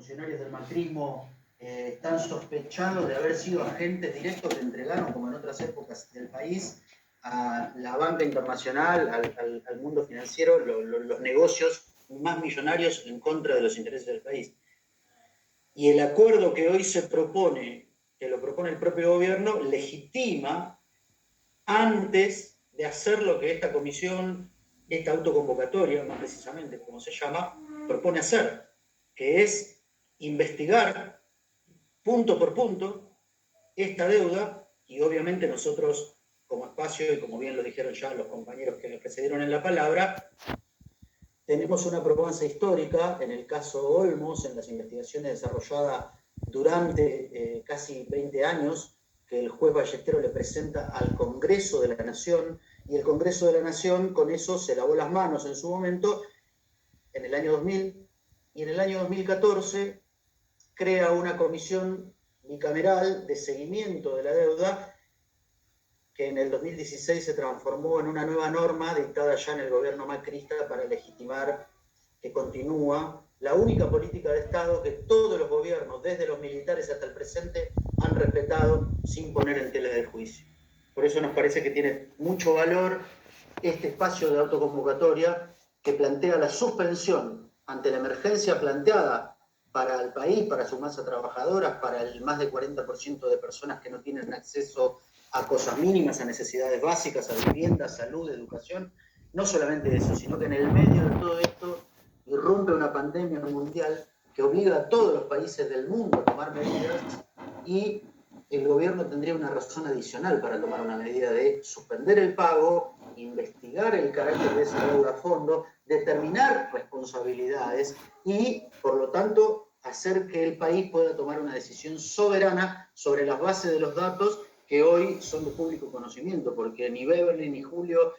funcionarios del macrismo están sospechados de haber sido agentes directos que entregaron, como en otras épocas del país, a la banca internacional, al mundo financiero, los negocios más millonarios en contra de los intereses del país. Y el acuerdo que hoy se propone, que lo propone el propio gobierno, legitima antes de hacer lo que esta comisión, esta autoconvocatoria, más precisamente como se llama, propone hacer, que es investigar punto por punto esta deuda, y obviamente nosotros como espacio, y como bien lo dijeron ya los compañeros que me precedieron en la palabra, tenemos una propuesta histórica en el caso Olmos, en las investigaciones desarrolladas durante casi 20 años, que el juez Ballesteros le presenta al Congreso de la Nación, y el Congreso de la Nación con eso se lavó las manos en su momento, en el año 2000, y en el año 2014 crea una comisión bicameral de seguimiento de la deuda, que en el 2016 se transformó en una nueva norma dictada ya en el gobierno macrista para legitimar que continúa la única política de Estado que todos los gobiernos, desde los militares hasta el presente, han respetado sin poner en tela de juicio. Por eso nos parece que tiene mucho valor este espacio de autoconvocatoria que plantea la suspensión ante la emergencia planteada para el país, para su masa trabajadora, para el más del 40% de personas que no tienen acceso a cosas mínimas, a necesidades básicas, a vivienda, salud, educación. No solamente eso, sino que en el medio de todo esto irrumpe una pandemia mundial que obliga a todos los países del mundo a tomar medidas, y el gobierno tendría una razón adicional para tomar una medida de suspender el pago, investigar el carácter de esa deuda a fondo, determinar responsabilidades y, por lo tanto, hacer que el país pueda tomar una decisión soberana sobre las bases de los datos que hoy son de público conocimiento, porque ni Beverly, ni Julio,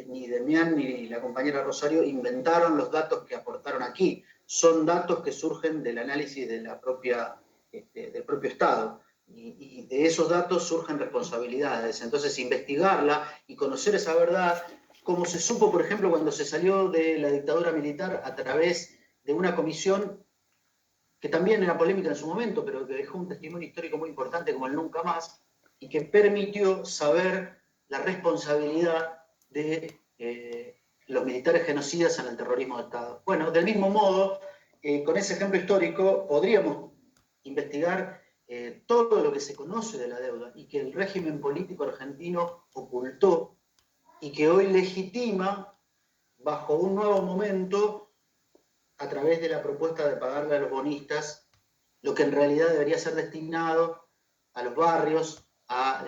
ni Demián, ni la compañera Rosario inventaron los datos que aportaron aquí. Son datos que surgen del análisis de la propia, del propio Estado. Y de esos datos surgen responsabilidades. Entonces, investigarla y conocer esa verdad, como se supo, por ejemplo, cuando se salió de la dictadura militar a través de una comisión que también era polémica en su momento, pero que dejó un testimonio histórico muy importante como el Nunca Más, y que permitió saber la responsabilidad de los militares genocidas en el terrorismo de Estado. Bueno, del mismo modo, con ese ejemplo histórico, podríamos investigar todo lo que se conoce de la deuda y que el régimen político argentino ocultó, y que hoy legitima bajo un nuevo momento a través de la propuesta de pagarle a los bonistas lo que en realidad debería ser destinado a los barrios, a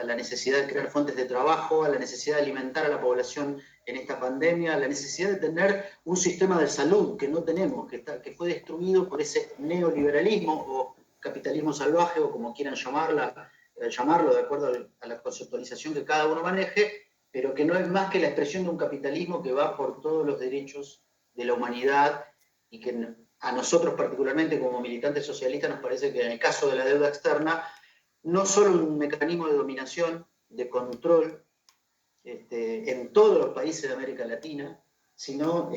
la necesidad de crear fuentes de trabajo, a la necesidad de alimentar a la población en esta pandemia, a la necesidad de tener un sistema de salud que no tenemos, que fue destruido por ese neoliberalismo o capitalismo salvaje, o como quieran llamarlo de acuerdo a la conceptualización que cada uno maneje, pero que no es más que la expresión de un capitalismo que va por todos los derechos de la humanidad, y que a nosotros particularmente como militantes socialistas nos parece que en el caso de la deuda externa, no solo un mecanismo de dominación, de control en todos los países de América Latina, sino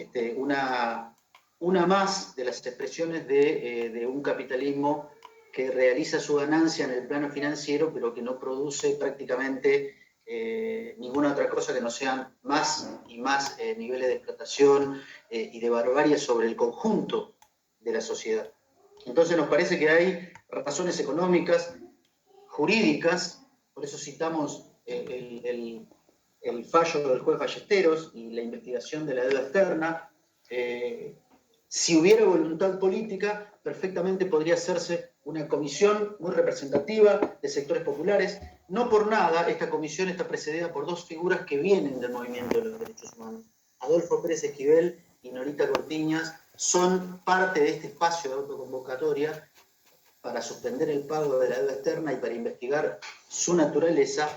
una más de las expresiones de un capitalismo que realiza su ganancia en el plano financiero, pero que no produce prácticamente ninguna otra cosa que no sean más y más niveles de explotación y de barbarie sobre el conjunto de la sociedad. Entonces nos parece que hay razones económicas, jurídicas, por eso citamos el fallo del juez Ballesteros y la investigación de la deuda externa. Si hubiera voluntad política, perfectamente podría hacerse una comisión muy representativa de sectores populares. No por nada, esta comisión está precedida por dos figuras que vienen del movimiento de los derechos humanos. Adolfo Pérez Esquivel y Norita Cortiñas son parte de este espacio de autoconvocatoria para suspender el pago de la deuda externa y para investigar su naturaleza,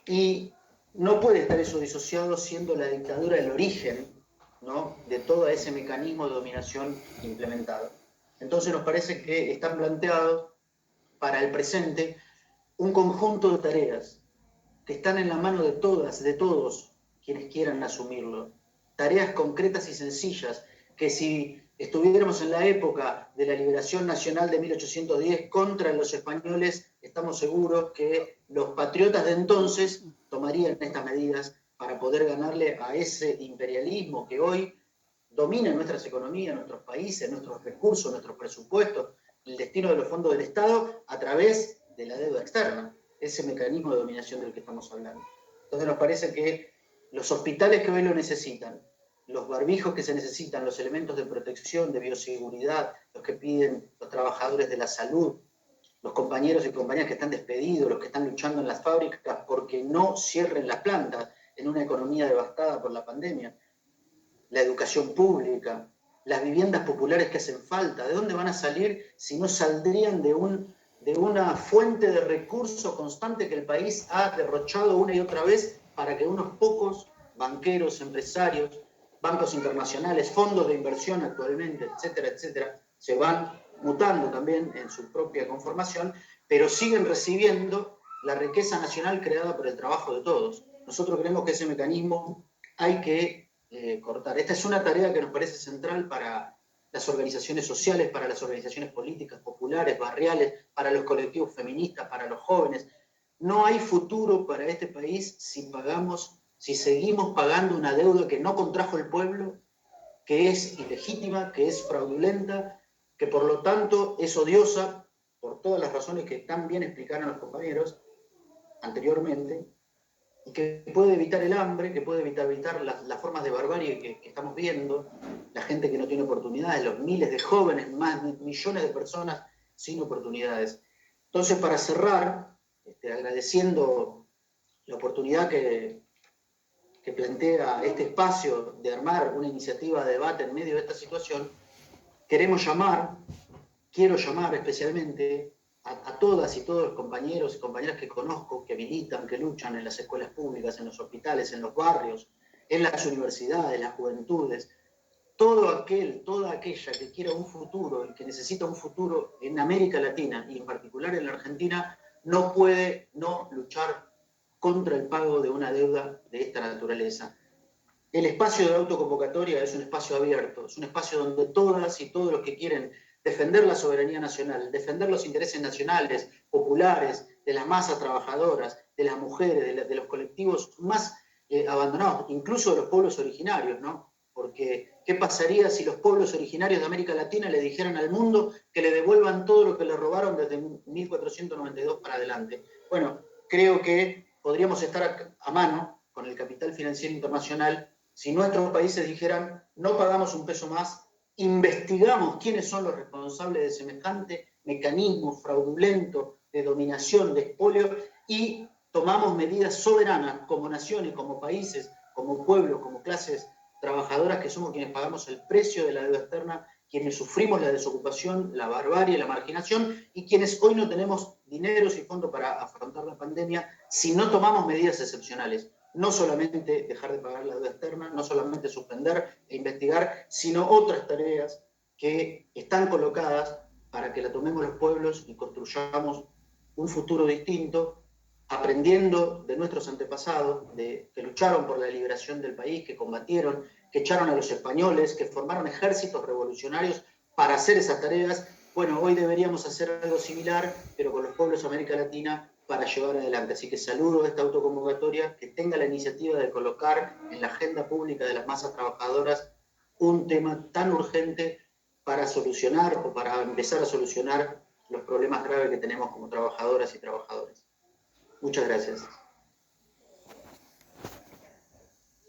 y no puede estar eso disociado siendo la dictadura el origen, ¿no?, de todo ese mecanismo de dominación implementado. Entonces nos parece que están planteados para el presente un conjunto de tareas que están en la mano de todas, de todos quienes quieran asumirlo. Tareas concretas y sencillas que si estuviéramos en la época de la liberación nacional de 1810 contra los españoles, estamos seguros que los patriotas de entonces tomarían estas medidas para poder ganarle a ese imperialismo que hoy domina nuestras economías, nuestros países, nuestros recursos, nuestros presupuestos, el destino de los fondos del Estado a través de la deuda externa, ese mecanismo de dominación del que estamos hablando. Entonces nos parece que los hospitales que hoy lo necesitan, los barbijos que se necesitan, los elementos de protección, de bioseguridad, los que piden los trabajadores de la salud, los compañeros y compañeras que están despedidos, los que están luchando en las fábricas porque no cierren las plantas en una economía devastada por la pandemia, la educación pública, las viviendas populares que hacen falta, ¿de dónde van a salir si no saldrían de una fuente de recurso constante que el país ha derrochado una y otra vez para que unos pocos banqueros, empresarios, bancos internacionales, fondos de inversión actualmente, etcétera, etcétera, se van mutando también en su propia conformación, pero siguen recibiendo la riqueza nacional creada por el trabajo de todos? Nosotros creemos que ese mecanismo hay que cortar. Esta es una tarea que nos parece central para las organizaciones sociales, para las organizaciones políticas, populares, barriales, para los colectivos feministas, para los jóvenes. No hay futuro para este país si seguimos pagando una deuda que no contrajo el pueblo, que es ilegítima, que es fraudulenta, que por lo tanto es odiosa, por todas las razones que tan bien explicaron los compañeros anteriormente, y que puede evitar el hambre, que puede evitar las formas de barbarie que estamos viendo, la gente que no tiene oportunidades, los miles de jóvenes, más de millones de personas sin oportunidades. Entonces, para cerrar, agradeciendo la oportunidad que plantea este espacio de armar una iniciativa de debate en medio de esta situación, quiero llamar especialmente a todas y todos los compañeros y compañeras que conozco, que militan, que luchan en las escuelas públicas, en los hospitales, en los barrios, en las universidades, las juventudes, toda aquella que quiera un futuro y que necesita un futuro en América Latina y en particular en la Argentina, no puede no luchar contra el pago de una deuda de esta naturaleza. El espacio de autoconvocatoria es un espacio abierto, es un espacio donde todas y todos los que quieren defender la soberanía nacional, defender los intereses nacionales, populares, de las masas trabajadoras, de las mujeres, de los colectivos más abandonados, incluso de los pueblos originarios, ¿no? Porque, ¿qué pasaría si los pueblos originarios de América Latina le dijeran al mundo que le devuelvan todo lo que le robaron desde 1492 para adelante? Bueno, creo que podríamos estar a mano con el capital financiero internacional si nuestros países dijeran, no pagamos un peso más, investigamos quiénes son los responsables de semejante mecanismo fraudulento de dominación, de expolio, y tomamos medidas soberanas como naciones, como países, como pueblos, como clases trabajadoras que somos quienes pagamos el precio de la deuda externa, quienes sufrimos la desocupación, la barbarie, la marginación, y quienes hoy no tenemos dineros y fondos para afrontar la pandemia si no tomamos medidas excepcionales. No solamente dejar de pagar la deuda externa, no solamente suspender e investigar, sino otras tareas que están colocadas para que la tomemos los pueblos y construyamos un futuro distinto, aprendiendo de nuestros antepasados, que lucharon por la liberación del país, que combatieron, que echaron a los españoles, que formaron ejércitos revolucionarios para hacer esas tareas. Bueno, hoy deberíamos hacer algo similar, pero con los pueblos de América Latina, para llevar adelante. Así que saludo esta autoconvocatoria, que tenga la iniciativa de colocar en la agenda pública de las masas trabajadoras un tema tan urgente para solucionar o para empezar a solucionar los problemas graves que tenemos como trabajadoras y trabajadores. Muchas gracias.